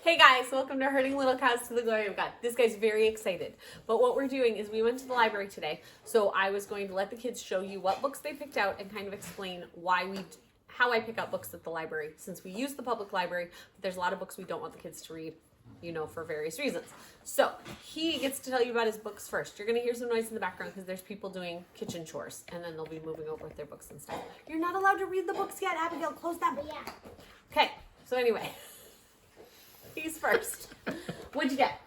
Hey guys, welcome to Herding Little Cows to the Glory of God. This guy's very excited. But what we're doing is we went to the library today, so I was going to let the kids show you what books they picked out and kind of explain how I pick out books at the library, since we use the public library, but there's a lot of books we don't want the kids to read, for various reasons. So he gets to tell you about his books first. You're going to hear some noise in the background because there's people doing kitchen chores, and then they'll be moving over with their books and stuff. You're not allowed to read the books yet, Abigail. Close them. Yeah. Okay, so anyway. He's first. What'd you get?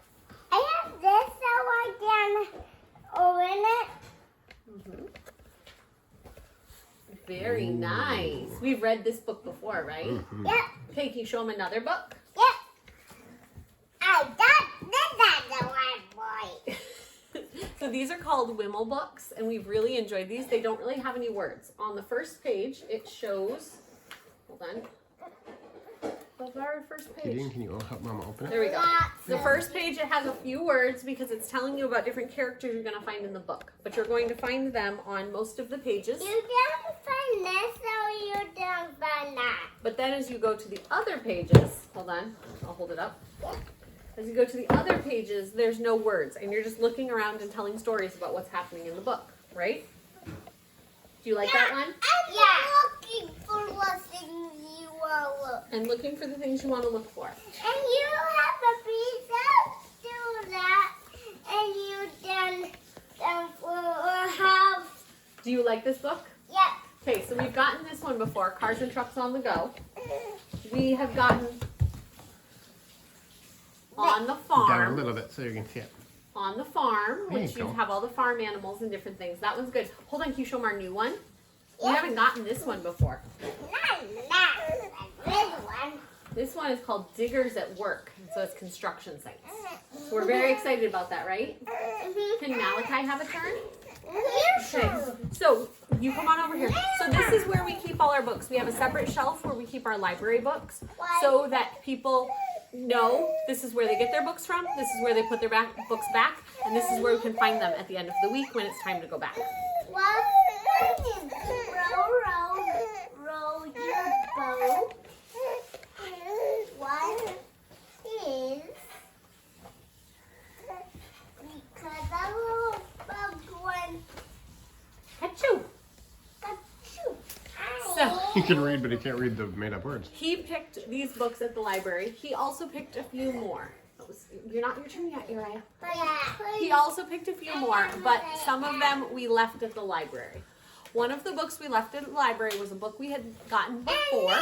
I have this so I can open it. Very nice. We've read this book before, right? Yep. Okay, can you show him another book? Yep. I got this at the library. So these are called Wimmel books, and we've really enjoyed these. They don't really have any words. On the first page, it shows, hold on. Our first page. Gideon, can you help Mama open it? There we go. The first page, it has a few words because it's telling you about different characters you're going to find in the book. But you're going to find them on most of the pages. You don't find this or you don't find that. But then as you go to the other pages, hold on, I'll hold it up. As you go to the other pages, there's no words. And you're just looking around and telling stories about what's happening in the book, right? Do you like that one? I'm looking for what things you want to look. And looking for the things you want to look for. And you have a piece of do that, and you done for a house. Do you like this book? Yep. Okay, so we've gotten this one before, Cars and Trucks on the Go. We have gotten On the Down a Farm. little bit so you can see it. On the Farm, There which you you go. have all the farm animals and different things. That one's good. Hold on, can you show them our new one? We Yeah. haven't gotten this one before. This one. This one is called Diggers at Work, and so it's construction sites. So we're very excited about that, right? Can Malachi have a turn? Okay, so you come on over here. So this is where we keep all our books. We have a separate shelf where we keep our library books so that people know this is where they get their books from, this is where they put their books back, and this is where we can find them at the end of the week when it's time to go back. What is row your boat? What is because a little bug went Achoo! achoo. So He can read, but he can't read the made-up words. he picked these books at the library. He also picked a few more. You're not your turn yet, Uriah. He also picked a few more, but some of them we left at the library. One of the books we left at the library was a book we had gotten before,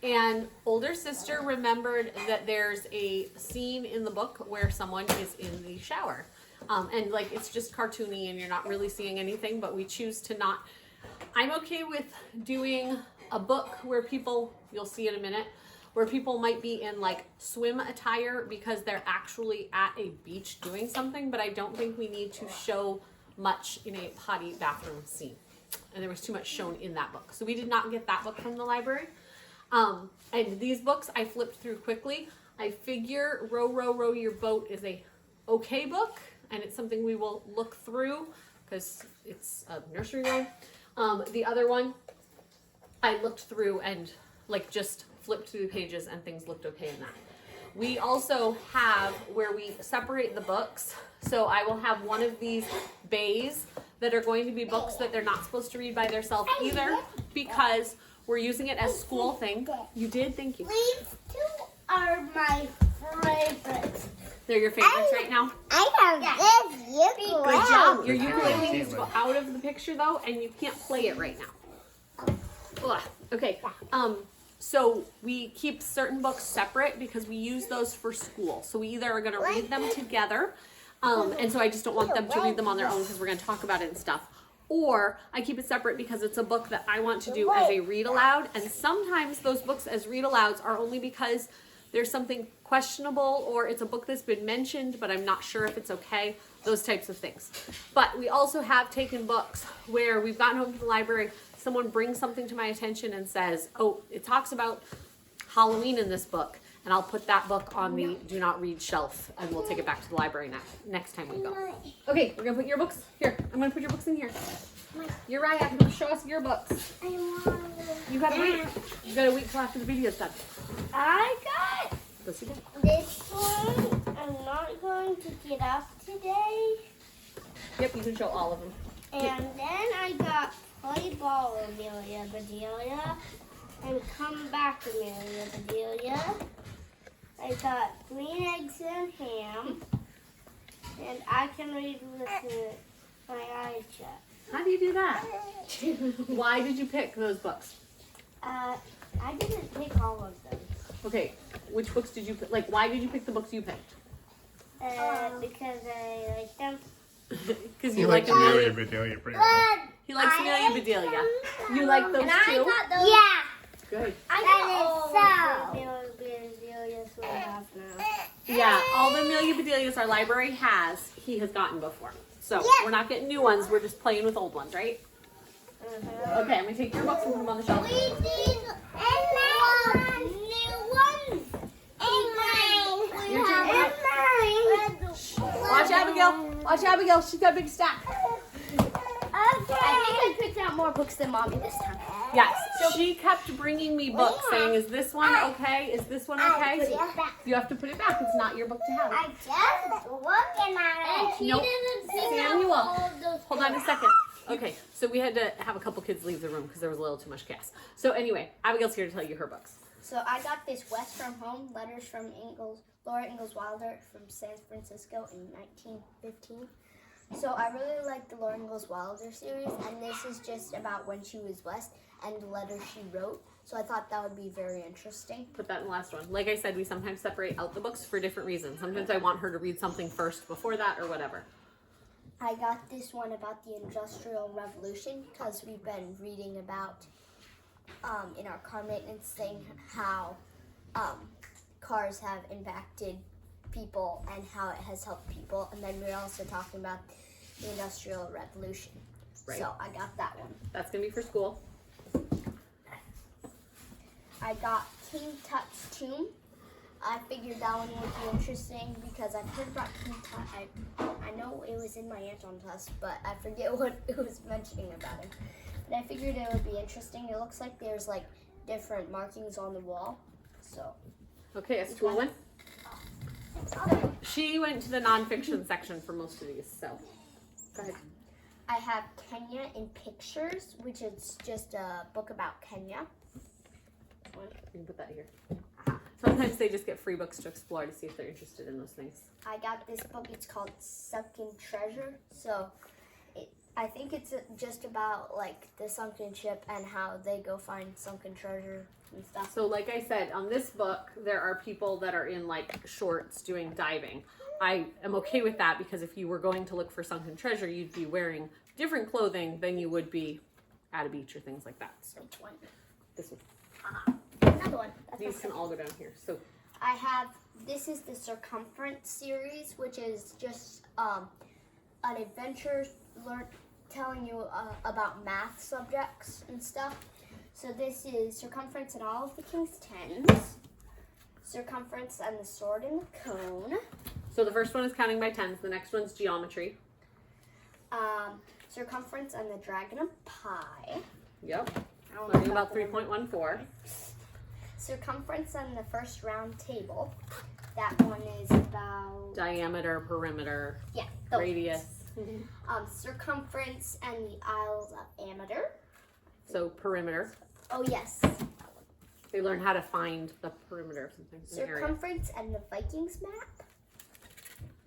and older sister remembered that there's a scene in the book where someone is in the shower. And like it's just cartoony and you're not really seeing anything, but we choose to not. I'm okay with doing a book where people, you'll see in a minute, where people might be in like swim attire because they're actually at a beach doing something, but I don't think we need to show much in a potty bathroom scene. And there was too much shown in that book. So we did not get that book from the library. And these books I flipped through quickly. I figure Row, Row, Row Your Boat is a okay book, and it's something we will look through because it's a nursery rhyme. The other one, I looked through and like just flipped through the pages and things looked okay in that. We also have where we separate the books. So I will have one of these bays that are going to be books that they're not supposed to read by themselves either because we're using it as school thing. You did? Thank you. These two are my favorites. They're your favorites right now? I have this ukulele. Good job. Your ukulele needs to go out of the picture though, and you can't play it right now. Ugh. Okay. So we keep certain books separate because we use those for school. So we either are going to read them together, and so I just don't want them to read them on their own because we're going to talk about it and stuff. Or I keep it separate because it's a book that I want to do as a read aloud, and sometimes those books as read alouds are only because there's something questionable or it's a book that's been mentioned, but I'm not sure if it's okay, those types of things. But we also have taken books where we've gotten home from the library, someone brings something to my attention and says, oh, it talks about Halloween in this book, and I'll put that book on the do not read shelf, and we'll take it back to the library next time we go. Okay, we're gonna put your books here. I'm gonna put your books in here. Uriah, show us your books. I want You gotta wait. You gotta wait till after the video's done. I got Let's see. This one, I'm not going to get up today. Yep, you can show all of them. And then I got Play Ball Amelia Bedelia and Come Back Amelia Bedelia. I got Green Eggs and Ham. And I can read with my eyes shut. How do you do that? Why did you pick those books? I didn't pick all of them. Okay, which books did you pick? Like, why did you pick the books you picked? Because I like them. Because You you like like Amelia Amelia. Bedelia pretty well. He likes Amelia Bedelia. You like those And too? I got those. Yeah. Good. I got all Amelia Bedelia's we have now. Yeah, all the Amelia Bedelias our library has, he has gotten before. So we're not getting new ones, we're just playing with old ones, right? Okay, I'm going to take your books and put them on the shelf. We need new ones. And mine. Your turn. And mine. Watch Abigail. Watch Abigail. She's got a big stack. Okay. I think I picked out more books than Mommy this time. Yes. She kept bringing me books saying, is this one okay? Is this one okay? Put it back. You have to put it back. It's not your book to have. I just looking at it. Nope. Samuel. Hold Hold on a second. Okay, so we had to have a couple kids leave the room because there was a little too much gas. So anyway, Abigail's here to tell you her books. So I got this West from Home, Letters from Sara Wilder from San Francisco in 1915. So I really like the Sara Wilder series, and this is just about when she was West and the letters she wrote. So I thought that would be very interesting. Put that in the last one. Like I said, we sometimes separate out the books for different reasons. Sometimes I want her to read something first before that or whatever. I got this one about the Industrial Revolution because we've been reading about in our car maintenance thing how cars have impacted people and how it has helped people. And then we're also talking about the Industrial Revolution. Right. So I got that one. That's going to be for school. I got King Tut's Tomb. I figured that one would be interesting because I've heard about King Tut. I know it was in my Anton test, but I forget what it was mentioning about him. But I figured it would be interesting. It looks like there's like different markings on the wall. So. Okay, it's a one. She went to the nonfiction section for most of these, so go ahead. I have Kenya in Pictures, which is just a book about Kenya. You can put that here. Sometimes they just get free books to explore to see if they're interested in those things. I got this book. It's called Sunken Treasure. So I think it's just about like the sunken ship and how they go find sunken treasure and stuff. So like I said, on this book, there are people that are in like shorts doing diving. I am okay with that because if you were going to look for sunken treasure, you'd be wearing different clothing than you would be at a beach or things like that. So Which one? this one. Another one. That's These not can good. all go down here. So I have, this is the Circumference series, which is just an adventure telling you about math subjects and stuff. So this is Circumference and all of the King's Tens, Circumference and the Sword and the Cone, the first one is counting by tens. The next one's geometry. Circumference and the Dragon of Pi. Yep. I don't know Learning about the number. 3.14. Circumference and the First Round Table. That one is about Diameter, perimeter, those. radius. Circumference and the Isles of Ameter. So perimeter. Oh yes. They learn how to find the perimeter of something. In the area. Circumference and the Vikings map.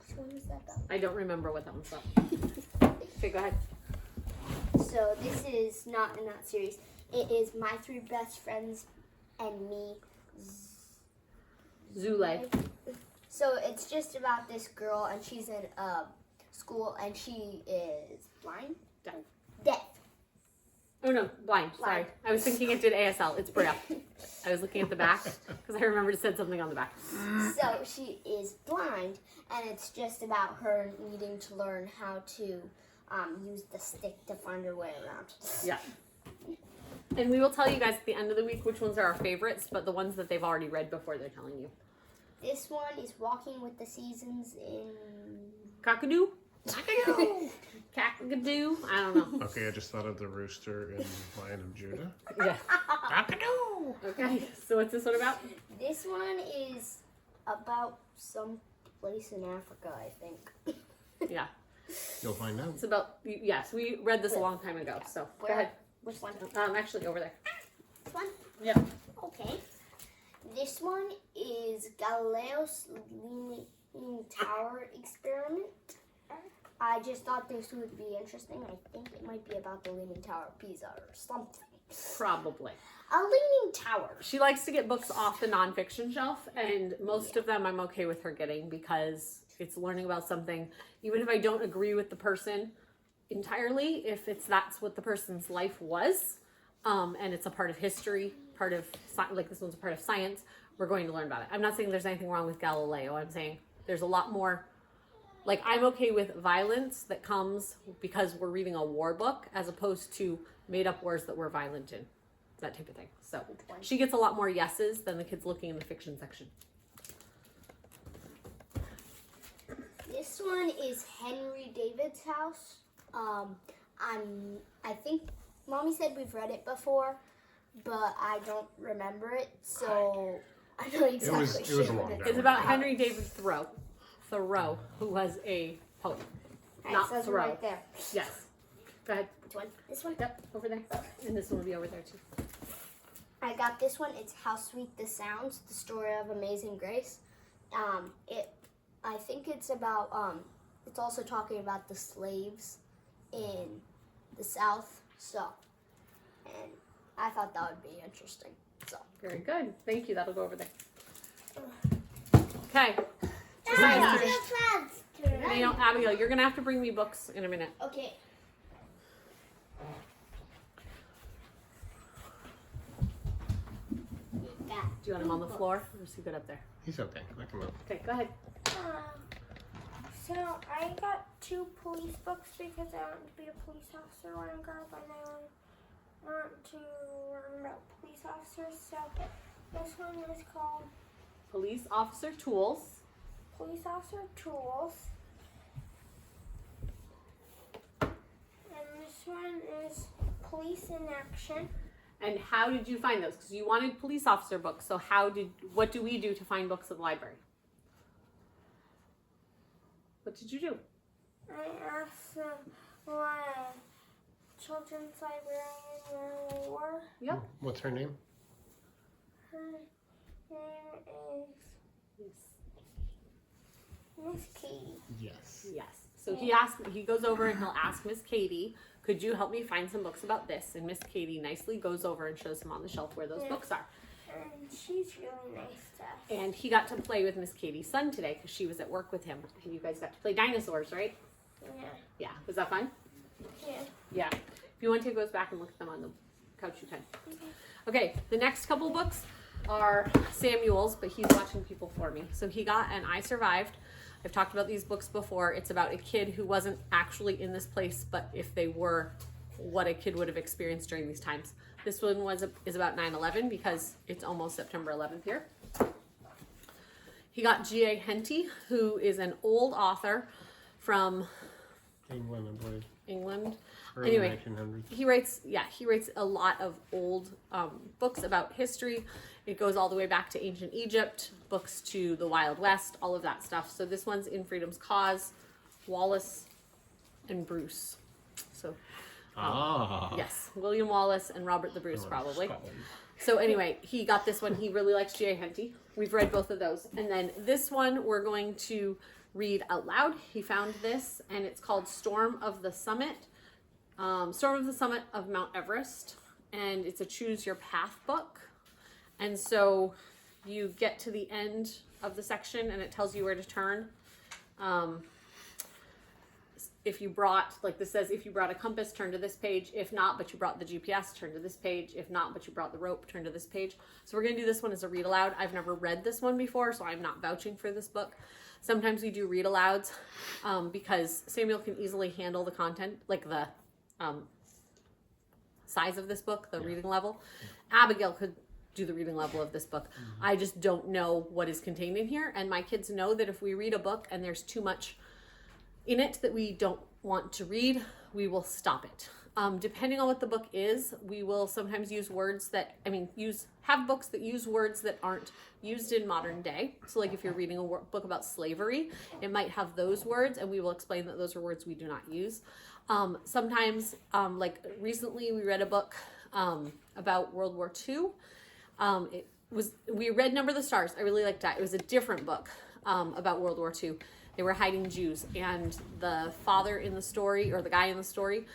Which one is that about? I don't remember what that one's about. Okay, go ahead. So this is not in that series. It is My Three Best Friends and Me. Zule. So it's just about this girl and she's in school and she is blind? Deaf. Oh no, blind. Sorry. Blind. I was thinking it did ASL. It's Braille. I was looking at the back because I remembered it said something on the back. So she is blind and it's just about her needing to learn how to use the stick to find her way around. Yeah. And we will tell you guys at the end of the week which ones are our favorites, but the ones that they've already read before they're telling you. This one is Walking with the Seasons in... Cockadoo? Cockadoo! Cockadoo? I don't know. Okay, I just thought of the rooster in Lion of Judah. Yeah. Cockadoo! Okay, so what's this one about? This one is about some place in Africa, I think. Yeah. You'll find out. It's about, yes, we read this a long time ago, so go ahead. Which one? Actually over there. This one? Yeah. Okay. This one is Galileo's Leaning Tower experiment. I just thought this would be interesting. I think it might be about the Leaning Tower of Pisa or something. Probably. A leaning tower. She likes to get books off the nonfiction shelf, and most of them I'm okay with her getting because it's learning about something. Even if I don't agree with the person entirely, if that's what the person's life was, and it's a part of history, like this one's a part of science, we're going to learn about it. I'm not saying there's anything wrong with Galileo. I'm saying there's a lot more. Like, I'm okay with violence that comes because we're reading a war book as opposed to made up wars that we're violent in. That type of thing. So she gets a lot more yeses than the kids looking in the fiction section. This one is Henry David's house. I think Mommy said we've read it before, but I don't remember it, so I know exactly. It was a long time. It's about Henry David Thoreau, who was a poet. Not so it's Thoreau. right there. Yes. Go ahead. Which one? This one? Yep, over there. And this one will be over there too. I got this one. It's How Sweet the Sounds, the story of Amazing Grace. I think it's about, it's also talking about the slaves in the South, so, and I thought that would be interesting, so. Very good. Thank you. That'll go over there. Okay. You know, Abigail, you're going to have to bring me books in a minute. Okay. Do you want him on the floor or is he good up there? He's okay. Let him up. Okay, go ahead. So I got 2 police books because I want to be a police officer when I grow up, and I want to learn about police officers. So this one is called Police Officer Tools. Police Officer Tools, and this one is Police in Action. And how did you find those? Because you wanted police officer books. So what do we do to find books at the library? What did you do? I asked what children's librarian where they were. Yep. What's her name? Her name is Miss Katie. Yes. Yes. So he goes over and he'll ask Miss Katie, could you help me find some books about this? And Miss Katie nicely goes over and shows him on the shelf where those books are. And she's really nice to us. And he got to play with Miss Katie's son today because she was at work with him. And you guys got to play dinosaurs, right? Yeah. Yeah. Was that fun? Yeah. Yeah. If you want to go back and look at them on the couch, you can. Okay, the next couple books are Samuel's, but he's watching people for me. So he got And I Survived. I've talked about these books before. It's about a kid who wasn't actually in this place, but if they were, what a kid would have experienced during these times. This one is about 9/11 because it's almost September 11th here. He got G.A. Henty, who is an old author from England, I believe. England. Early Anyway, 1900s. he writes a lot of old books about history. It goes all the way back to ancient Egypt, books to the Wild West, all of that stuff. So this one's In Freedom's Cause, Wallace and Bruce. So yes, William Wallace and Robert the Bruce probably. So anyway, he got this one. He really likes G.A. Henty. We've read both of those. And then this one we're going to read out loud. He found this, and it's called Storm of the Summit. Storm of the Summit of Mount Everest. And it's a Choose Your Path book. And so you get to the end of the section, and it tells you where to turn. If you brought, like this says, if you brought a compass, turn to this page. If not, but you brought the GPS, turn to this page. If not, but you brought the rope, turn to this page. So we're going to do this one as a read aloud. I've never read this one before, so I'm not vouching for this book. Sometimes we do read alouds because Samuel can easily handle the content, like the size of this book, the reading level. Abigail could do the reading level of this book. I just don't know what is contained in here. And my kids know that if we read a book and there's too much in it that we don't want to read, we will stop it. Depending on what the book is, we will sometimes use words that, have books that use words that aren't used in modern day. So like if you're reading a book about slavery, it might have those words, and we will explain that those are words we do not use. Sometimes, like recently we read a book about World War II. We read Number of the Stars. I really liked that. It was a different book about World War II. They were hiding Jews, and the father in the story, or the guy in the story,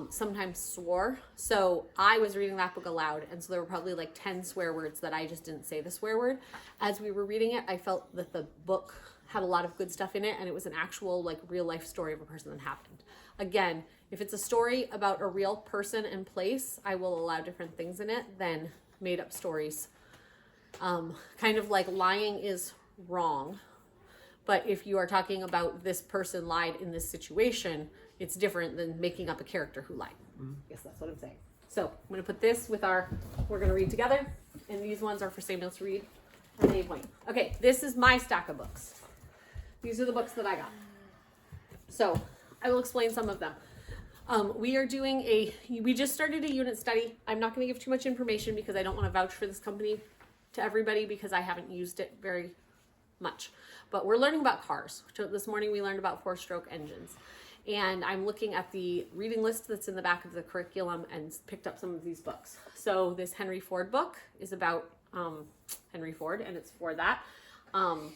sometimes swore. So I was reading that book aloud, and so there were probably like 10 swear words that I just didn't say the swear word. As we were reading it, I felt that the book had a lot of good stuff in it, and it was an actual like real life story of a person that happened. Again, if it's a story about a real person and place, I will allow different things in it than made up stories. Kind of like lying is wrong, but if you are talking about this person lied in this situation, it's different than making up a character who lied. Yes, that's what I'm saying. So I'm going to put this with we're going to read together, and these ones are for Samuel to read and Dave Wayne. Okay, this is my stack of books. These are the books that I got. So I will explain some of them. We just started a unit study. I'm not going to give too much information because I don't want to vouch for this company to everybody because I haven't used it very much. But we're learning about cars. So this morning we learned about 4-stroke engines. And I'm looking at the reading list that's in the back of the curriculum and picked up some of these books. So this Henry Ford book is about Henry Ford, and it's for that. I'm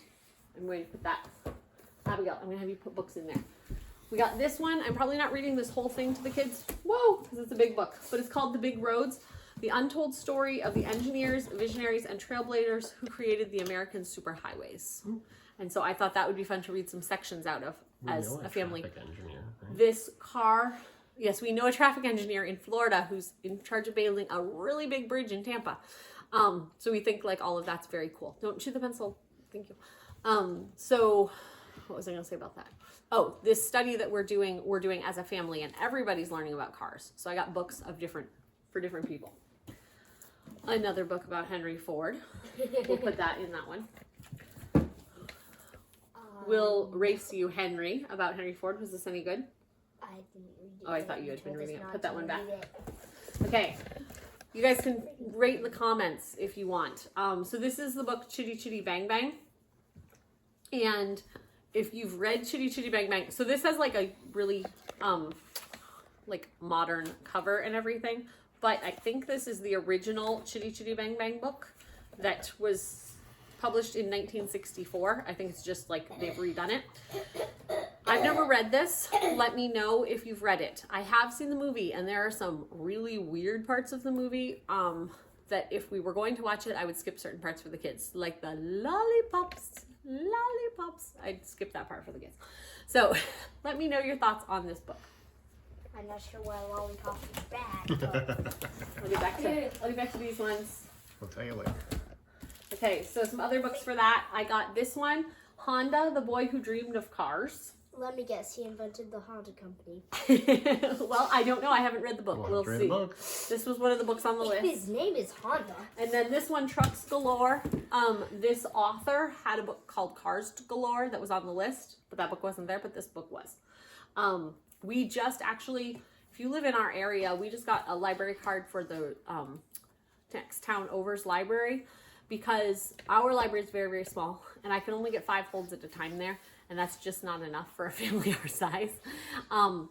going to put that. Abigail, I'm going to have you put books in there. We got this one. I'm probably not reading this whole thing to the kids. Whoa, because it's a big book. But it's called The Big Roads, The Untold Story of the Engineers, Visionaries, and Trailblazers Who Created the American Superhighways. And so I thought that would be fun to read some sections out of as a family. Engineer, right? This car, yes, we know a traffic engineer in Florida who's in charge of building a really big bridge in Tampa. So we think like all of that's very cool. Don't chew the pencil. Thank you. So what was I going to say about that? Oh, this study that we're doing as a family, and everybody's learning about cars. So I got books for different people. Another book about Henry Ford. We'll put that in that one. We'll race you Henry about Henry Ford. Was this any good? I didn't read it. Oh, I thought you had been reading it. Put that one back. Read it. Okay. You guys can rate in the comments if you want. So this is the book Chitty Chitty Bang Bang. And if you've read Chitty Chitty Bang Bang, so this has like a really like modern cover and everything. But I think this is the original Chitty Chitty Bang Bang book that was published in 1964. I think it's just like they've redone it. I've never read this. Let me know if you've read it. I have seen the movie, and there are some really weird parts of the movie that if we were going to watch it, I would skip certain parts for the kids, like the lollipops. I'd skip that part for the kids. So let me know your thoughts on this book. I'm not sure why lollipop is bad. But I'll get back to these ones. I'll tell you later. Okay, so some other books for that. I got this one, Honda, the Boy Who Dreamed of Cars. let me guess, he invented the Honda company. Well, I don't know. I haven't read the book. We'll see. This was one of the books on the list. His name is Honda. And then this one, Trucks Galore. This author had a book called Cars Galore that was on the list, but that book wasn't there, but this book was. We just actually, if you live in our area, we just got a library card for the next town over's library, because our library is very, very small, and I can only get 5 holds at a time there, and that's just not enough for a family our size.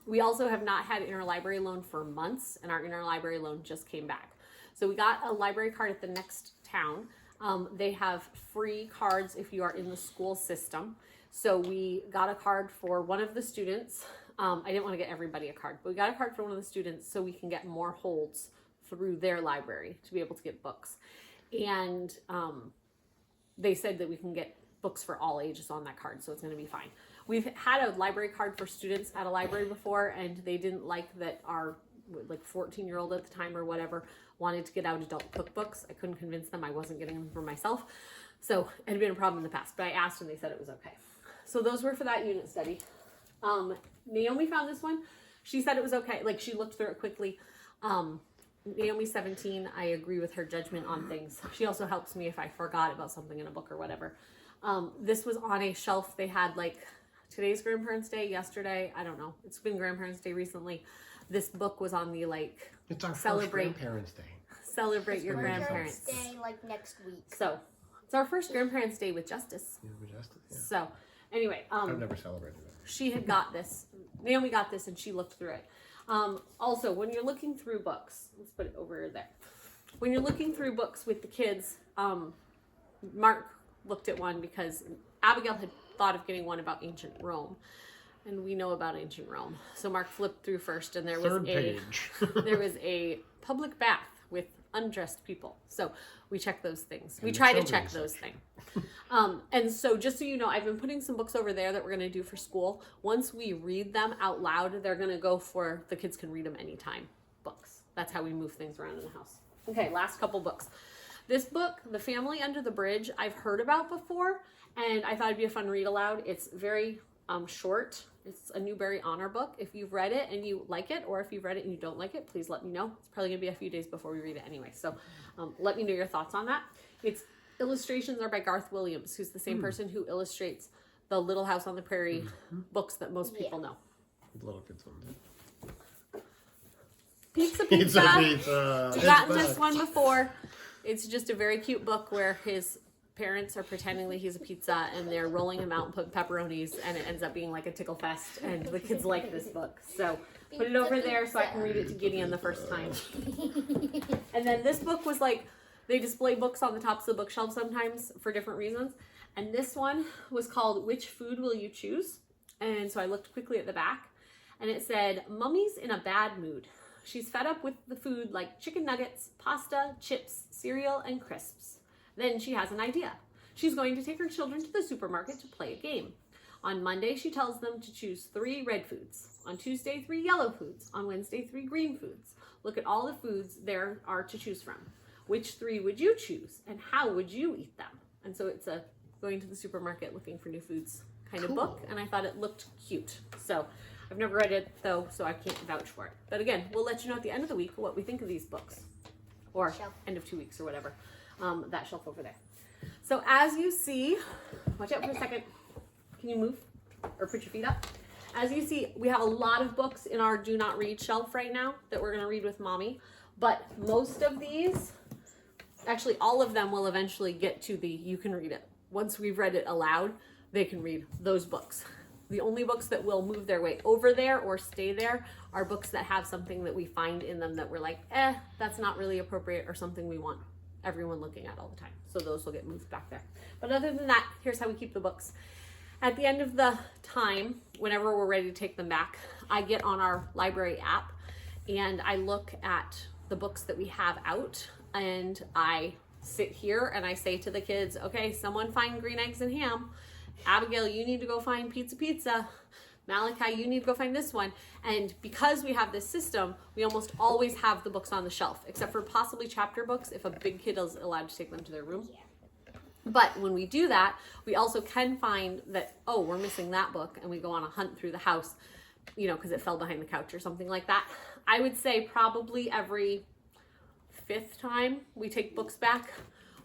We also have not had interlibrary loan for months, and our interlibrary loan just came back. So we got a library card at the next town. They have free cards if you are in the school system. So we got a card for one of the students. I didn't want to get everybody a card, but we got a card for one of the students so we can get more holds through their library to be able to get books. And they said that we can get books for all ages on that card, so it's going to be fine. We've had a library card for students at a library before, and they didn't like that our 14-year-old at the time or whatever wanted to get out adult cookbooks. I couldn't convince them. I wasn't getting them for myself. So it had been a problem in the past, but I asked and they said it was okay. So those were for that unit study. Naomi found this one. She said it was okay. Like, she looked through it quickly. Naomi's 17. I agree with her judgment on things. She also helps me if I forgot about something in a book or whatever. This was on a shelf. They had, like, today's Grandparents' Day, yesterday. I don't know. It's been Grandparents' Day recently. this book was on the like It's our Celebrate. first Grandparents' Day. celebrate your Grandparents' grandparents. Day, like next week. So it's our first Grandparents' Day with Justice. Yeah. So anyway, I've never celebrated it. she had got this. Naomi got this and she looked through it. Also, when you're looking through books, let's put it over there. When you're looking through books with the kids, Mark looked at one because Abigail had thought of getting one about ancient Rome. And we know about ancient Rome. So Mark flipped through first and there was Third page. there was a public bath with undressed people. So we check those things. We And the try to check children's those section. things. And so just so you know, I've been putting some books over there that we're going to do for school. Once we read them out loud, they're going to go for the kids can read them anytime books. That's how we move things around in the house. Okay, last couple books. This book, The Family Under the Bridge, I've heard about before, and I thought it'd be a fun read aloud. It's very short. It's a Newbery Honor book. If you've read it and you like it, or if you've read it and you don't like it, please let me know. It's probably gonna be a few days before we read it anyway. So let me know your thoughts on that. Its illustrations are by Garth Williams, who's the same person who illustrates the Little House on the Prairie books that most people know. The little kids one did. Pizza Pizza, Pizza. pizza. We've It's gotten back. this one before. It's just a very cute book where his parents are pretending that he's a pizza and they're rolling him out and putting pepperonis, and it ends up being like a tickle fest, and the kids like this book. So put it over there so I can read it to Gideon the first time. And then this book was like, they display books on the tops of the bookshelf sometimes for different reasons. And this one was called Which Food Will You Choose? And so I looked quickly at the back and it said, Mummy's in a bad mood. She's fed up with the food like chicken nuggets, pasta, chips, cereal, and crisps. Then she has an idea. She's going to take her children to the supermarket to play a game. On Monday, she tells them to choose 3 red foods. On Tuesday, 3 yellow foods. On Wednesday, 3 green foods. Look at all the foods there are to choose from. Which 3 would you choose, and how would you eat them? And so it's a going to the supermarket looking for new foods kind of book, and I thought it looked cute. So I've never read it though, so I can't vouch for it. But again, we'll let you know at the end of the week what we think of these books, or end of 2 weeks or whatever. That shelf over there. So as you see, watch out for a second. Can you move or put your feet up? As you see, we have a lot of books in our do not read shelf right now that we're going to read with Mommy. But most of these, actually all of them will eventually get to the you can read it. Once we've read it aloud, they can read those books. The only books that will move their way over there or stay there are books that have something that we find in them that we're like, that's not really appropriate, or something we want everyone looking at all the time. So those will get moved back there. But other than that, here's how we keep the books. At the end of the time, whenever we're ready to take them back, I get on our library app and I look at the books that we have out, and I sit here and I say to the kids, okay, someone find green eggs and ham. Abigail, you need to go find pizza. Malachi, you need to go find this one. And because we have this system, we almost always have the books on the shelf, except for possibly chapter books if a big kid is allowed to take them to their room. But when we do that, we also can find that, oh, we're missing that book, and we go on a hunt through the house, you know, because it fell behind the couch or something like that. I would say probably every 5th time we take books back,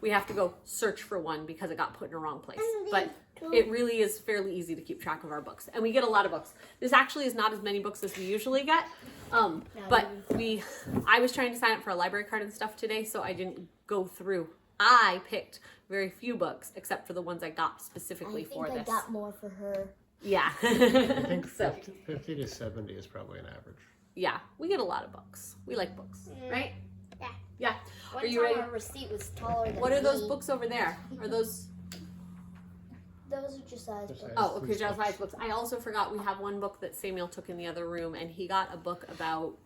we have to go search for one because it got put in a wrong place. But it really is fairly easy to keep track of our books, and we get a lot of books. This actually is not as many books as we usually get, but I was trying to sign up for a library card and stuff today, so I didn't go through. I picked very few books, except for the ones I got specifically for this. I got more for her. Yeah. I think So 50 to 70 is probably an average. yeah, we get a lot of books. We like books, right? Yeah. Yeah. One Are you time ready? our receipt was taller than What are those me. books over there? Are those? Those are Josiah's books. Oh, okay, Josiah's books. I also forgot we have one book that Samuel took in the other room, and he got a book about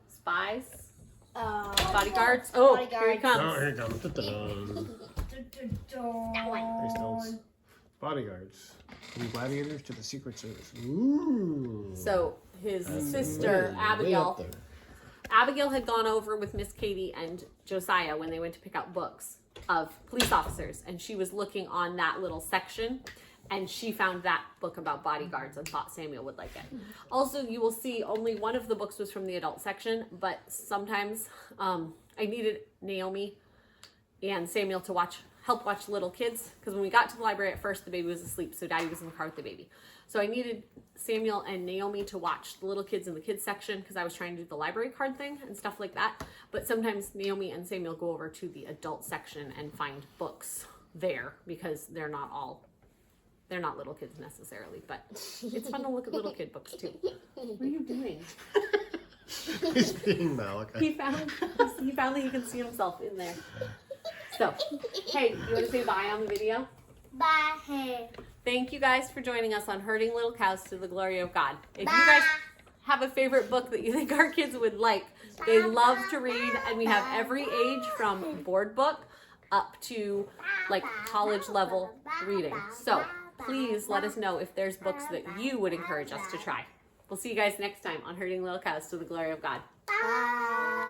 spies, bodyguards. Oh, here he comes. Oh, here it comes. Da-da-dun. That one. Nice notes. Bodyguards. From gladiators to the Secret Service. Ooh. So his sister, Way Abigail, up there. Abigail had gone over with Miss Katie and Josiah when they went to pick out books of police officers, and she was looking on that little section, and she found that book about bodyguards and thought Samuel would like it. Also, you will see only one of the books was from the adult section, but sometimes I needed Naomi and Samuel to help watch little kids, because when we got to the library at first, the baby was asleep, so Daddy was in the car with the baby. So I needed Samuel and Naomi to watch the little kids in the kids section, because I was trying to do the library card thing and stuff like that. But sometimes Naomi and Samuel go over to the adult section and find books there, because they're not little kids necessarily, but it's fun to look at little kid books too. What are you doing? He's being Malachi. He found that he can see himself in there. So, hey, you want to say bye on the video? Bye. Thank you guys for joining us on Herding Little Cows to the Glory of God. If you guys have a favorite book that you think our kids would like, they love to read, and we have every age from board book up to like college level reading. So please let us know if there's books that you would encourage us to try. We'll see you guys next time on Herding Little Cows to the Glory of God. Bye.